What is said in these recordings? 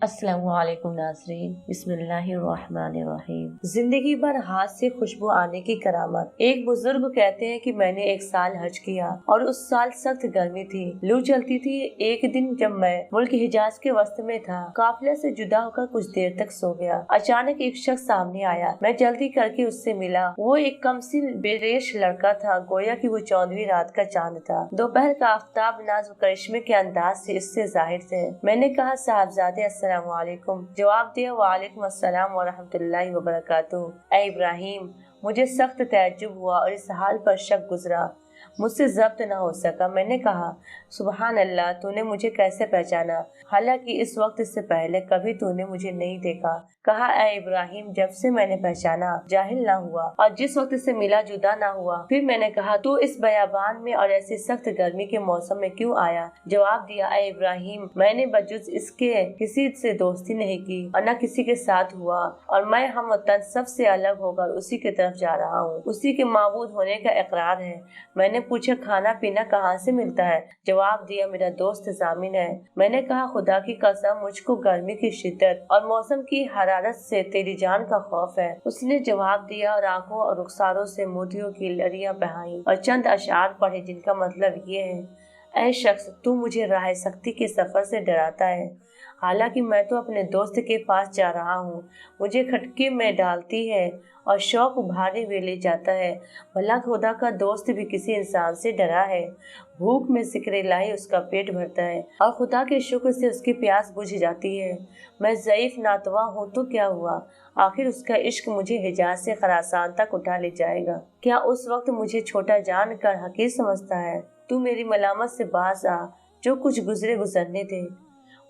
अस्सलामुअलैकुम नाज़रीन, बिस्मिल्लाहिर्रहमानिर्रहीम। जिंदगी भर हाथ से खुशबू आने की करामत। एक बुजुर्ग कहते हैं कि मैंने एक साल हज किया और उस साल सख्त गर्मी थी, लू चलती थी। एक दिन जब मैं मुल्क हिजाज के वस्त में था, काफिले से जुदा होकर कुछ देर तक सो गया। अचानक एक शख्स सामने आया। मैं जल्दी करके उससे मिला। वो एक कमसिन बेरेश लड़का था, गोया कि वो 14वीं रात का चांद था। दोपहर का आफताब नाज व करिश्मे के अंदाज से इससे जाहिर थे। मैंने कहा, साहबजादे अस्सलामुअलैकुम। जवाब दिया, वालेकुम अस्सलाम व रहमतुल्लाहि व बरकातुहू। ऐ इब्राहिम, मुझे सख्त तअज्जुब हुआ और इस हाल पर शक गुजरा। मुझसे जब्त न हो सका। मैंने कहा, सुबहान अल्लाह, तूने मुझे कैसे पहचाना? हालांकि इस वक्त से पहले कभी तूने मुझे नहीं देखा। कहा, ऐ इब्राहिम, जब से मैंने पहचाना जाहिल ना हुआ और जिस वक्त से मिला जुदा ना हुआ। फिर मैंने कहा, तू इस बयाबान में और ऐसी सख्त गर्मी के मौसम में क्यों आया? जवाब दिया, ऐ इब्राहिम, मैंने बजुज इसके किसी से दोस्ती नहीं की और न किसी के साथ हुआ, और मैं हम वतन सबसे अलग होकर उसी की तरफ जा रहा हूँ। उसी के माबूद होने का इकरार है। मैंने पूछा, खाना पीना कहाँ से मिलता है? जवाब दिया, मेरा दोस्त जामिन है। मैंने कहा, खुदा की कसम, मुझको गर्मी की शिद्दत और मौसम की हरारत से तेरी जान का खौफ है। उसने जवाब दिया और आंखों और रुखसारों से मोतियों की लड़ियां बहाई और चंद अशआर पढ़े, जिनका मतलब ये है, ऐ शख्स, तू मुझे राह सख्ती के सफर से डराता है, हालांकि मैं तो अपने दोस्त के पास जा रहा हूँ। मुझे खटके में डालती है और शौक उभारे हुए ले जाता है। भला खुदा का दोस्त भी किसी इंसान से डरा है? भूख में जिक्र इलाही उसका पेट भरता है और खुदा के शुक्र से उसकी प्यास बुझ जाती है। मैं ज़ईफ नातवा हूँ तो क्या हुआ? आखिर उसका इश्क मुझे हिजाज से खरासान तक उठा ले जाएगा। क्या उस वक्त मुझे छोटा जान कर हकीर समझता है? तू मेरी मलामत से बाज आ, जो कुछ गुजरे गुजरने दे।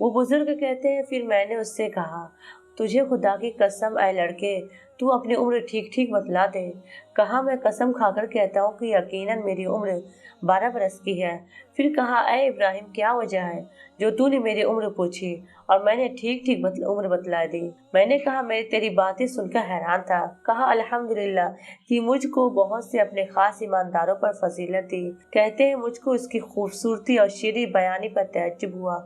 वो बुजुर्ग कहते हैं, फिर मैंने उससे कहा, तुझे खुदा की कसम ऐ लड़के, तू अपनी उम्र ठीक ठीक बतला दे। कहा, मैं कसम खाकर कहता हूँ कि यकीनन मेरी उम्र 12 बरस की है। फिर कहा, ऐ इब्राहिम, क्या वजह है जो तूने मेरी उम्र पूछी और मैंने ठीक ठीक उम्र बतला दी? मैंने कहा, मैं तेरी बातें सुनकर हैरान था। कहा, अल्हम्दुलिल्लाह कि मुझको बहुत से अपने खास ईमानदारों पर फजीलत दी। कहते हैं, मुझको इसकी खूबसूरती और शीरी बयानी पर तअज्जुब हुआ।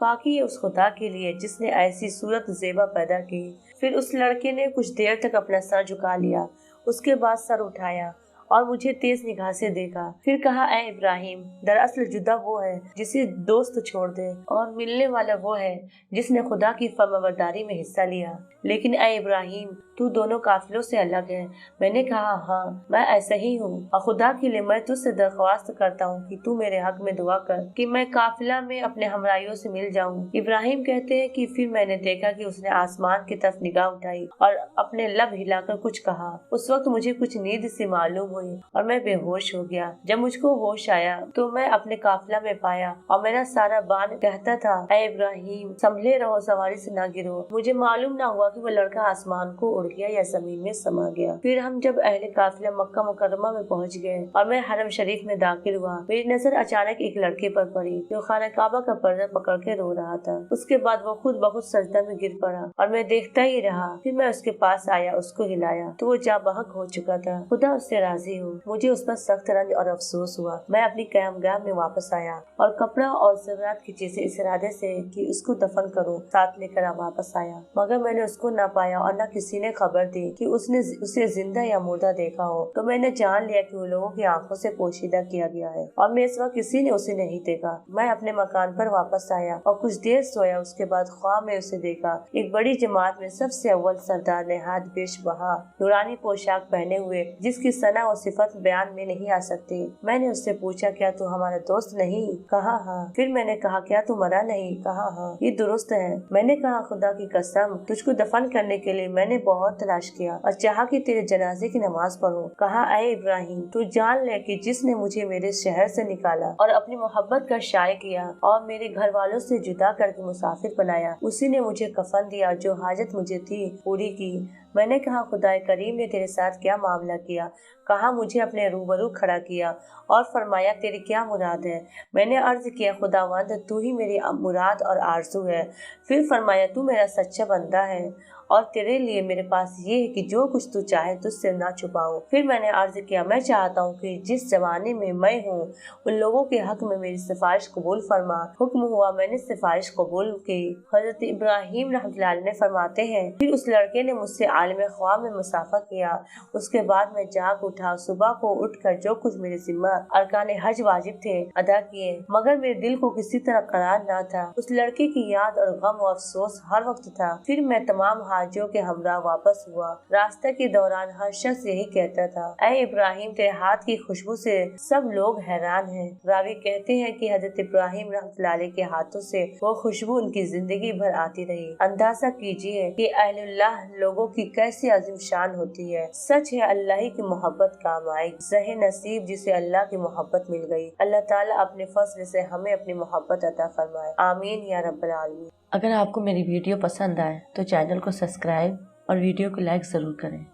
बाकी ये उस खुदा के लिए जिसने ऐसी सूरत ज़ेबा पैदा की। फिर उस लड़के ने कुछ देर तक अपना सर झुका लिया, उसके बाद सर उठाया और मुझे तेज निगाह से देखा। फिर कहा, ऐ इब्राहिम, दरअसल जुदा वो है जिसे दोस्त छोड़ दे और मिलने वाला वो है जिसने खुदा की फरमाबरदारी में हिस्सा लिया। लेकिन ऐ इब्राहिम, तू दोनों काफिलों से अलग है। मैंने कहा, हाँ, मैं ऐसा ही हूँ, और खुदा के लिए मैं तुझसे दरख्वास्त करता हूँ कि तू मेरे हक में दुआ कर कि मैं काफिला में अपने हमराइयों से मिल जाऊँ। इब्राहिम कहते हैं कि फिर मैंने देखा कि उसने आसमान की तरफ निगाह उठाई और अपने लब हिलाकर कुछ कहा। उस वक्त मुझे कुछ नींद सी मालूम हुई और मैं बेहोश हो गया। जब मुझको होश आया तो मैं अपने काफिला में पाया और मेरा सारा बान कहता था, ऐ इब्राहिम, संभले रहो, सवारी से ना गिरो। मुझे मालूम ना हुआ कि वो लड़का आसमान को उड़ गया या जमीन में समा गया। फिर हम जब अहले काफिला मक्का मुकर्रमा में पहुंच गए और मैं हरम शरीफ में दाखिल हुआ, मेरी नजर अचानक एक लड़के पर पड़ी जो खाना काबा का पर्दा पकड़ के रो रहा था। उसके बाद वो खुद ब खुद सजदा में गिर पड़ा और मैं देखता ही रहा। फिर मैं उसके पास आया, उसको हिलाया तो वो जा बहक हो चुका था। खुदा उससे राजी हो। मुझे उस पर सख्त रंज और अफसोस हुआ। मैं अपनी क़यामगाह में वापस आया और कपड़ा और ज़रात की चीजें इस इरादे से कि उसको दफन करूं साथ लेकर वापस आया, मगर मैंने उसको न पाया और न किसी ने खबर दी कि उसने उसे जिंदा या मुर्दा देखा हो। तो मैंने जान लिया कि वो लोगों की आंखों से पोशीदा किया गया है और मैं इस वक्त किसी ने उसे नहीं देखा। मैं अपने मकान पर वापस आया और कुछ देर सोया। उसके बाद ख्वाब में उसे देखा। एक बड़ी जमात में सबसे अव्वल सरदार ने हाथ पेश बहा, नूरानी पोशाक पहने हुए, जिसकी सना और सिफत बयान में नहीं आ सकती। मैंने उससे पूछा, क्या तू हमारा दोस्त नहीं? कहा, हाँ। फिर मैंने कहा, क्या तू मरा नहीं? कहा, हाँ, ये दुरुस्त है। मैंने कहा, खुदा की कसम, तुझको दफन करने के लिए मैंने बहुत तलाश किया और चाहा कि तेरे जनाजे की नमाज पढ़ूं। कहा, ऐ इब्राहिम, तू जान ले कि जिसने मुझे मेरे शहर से निकाला और अपनी मोहब्बत का शाये किया और मेरे घर वालों से जुदा करके मुसाफिर बनाया, उसी ने मुझे कफन दिया, जो हाजत मुझे थी पूरी की। मैंने कहा, खुदाए करीम ने तेरे साथ क्या मामला किया? कहा, मुझे अपने रूबरू खड़ा किया और फरमाया, तेरी क्या मुराद है? मैंने अर्ज किया, खुदावंद, तू ही मेरी मुराद और आरज़ू है। फिर फरमाया, तू मेरा सच्चा बंदा है और तेरे लिए मेरे पास ये है कि जो कुछ तू चाहे तुझसे ना छुपाऊं। फिर मैंने अर्ज किया, मैं चाहता हूँ कि जिस जमाने में मैं हूँ उन लोगों के हक में मेरी सिफारिश कबूल फरमा। हुक्म हुआ, मैंने सिफारिश कबूल की। हजरत इब्राहिम रहमतुल्लाह अलैह ने फरमाते हैं, फिर उस लड़के ने मुझसे आलिम ख्वाब में मुसाफा किया। उसके बाद मैं जाग उठा। सुबह को उठकर जो कुछ मेरे जिम्मा अरकान हज वाजिब थे अदा किए, मगर मेरे दिल को किसी तरह करार न था। उस लड़के की याद और गम और अफसोस हर वक्त था। फिर मैं तमाम हाजियों के हमरा वापस हुआ। रास्ते के दौरान हर शख्स यही कहता था, ऐ इब्राहिम, तेरे हाथ की खुशबू से सब लोग हैरान हैं। रावी कहते हैं कि हजरत इब्राहिम रहमतुल्लाह अलैह के हाथों से वो खुशबू उनकी जिंदगी भर आती रही। अंदाजा कीजिए कि अहलुल्लाह लोगों की कैसी अजीम शान होती है। सच है, अल्लाह की मोहब्बत काम आई। जहे नसीब जिसे अल्लाह की मोहब्बत मिल गई। अल्लाह ताला अपने फजल से हमें अपनी मोहब्बत अता फरमाए। आमीन या रब्बल आलमीन। अगर आपको मेरी वीडियो पसंद आए तो चैनल को सब्सक्राइब और वीडियो को लाइक जरूर करें।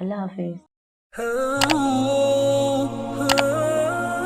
अल्लाह हाफिज।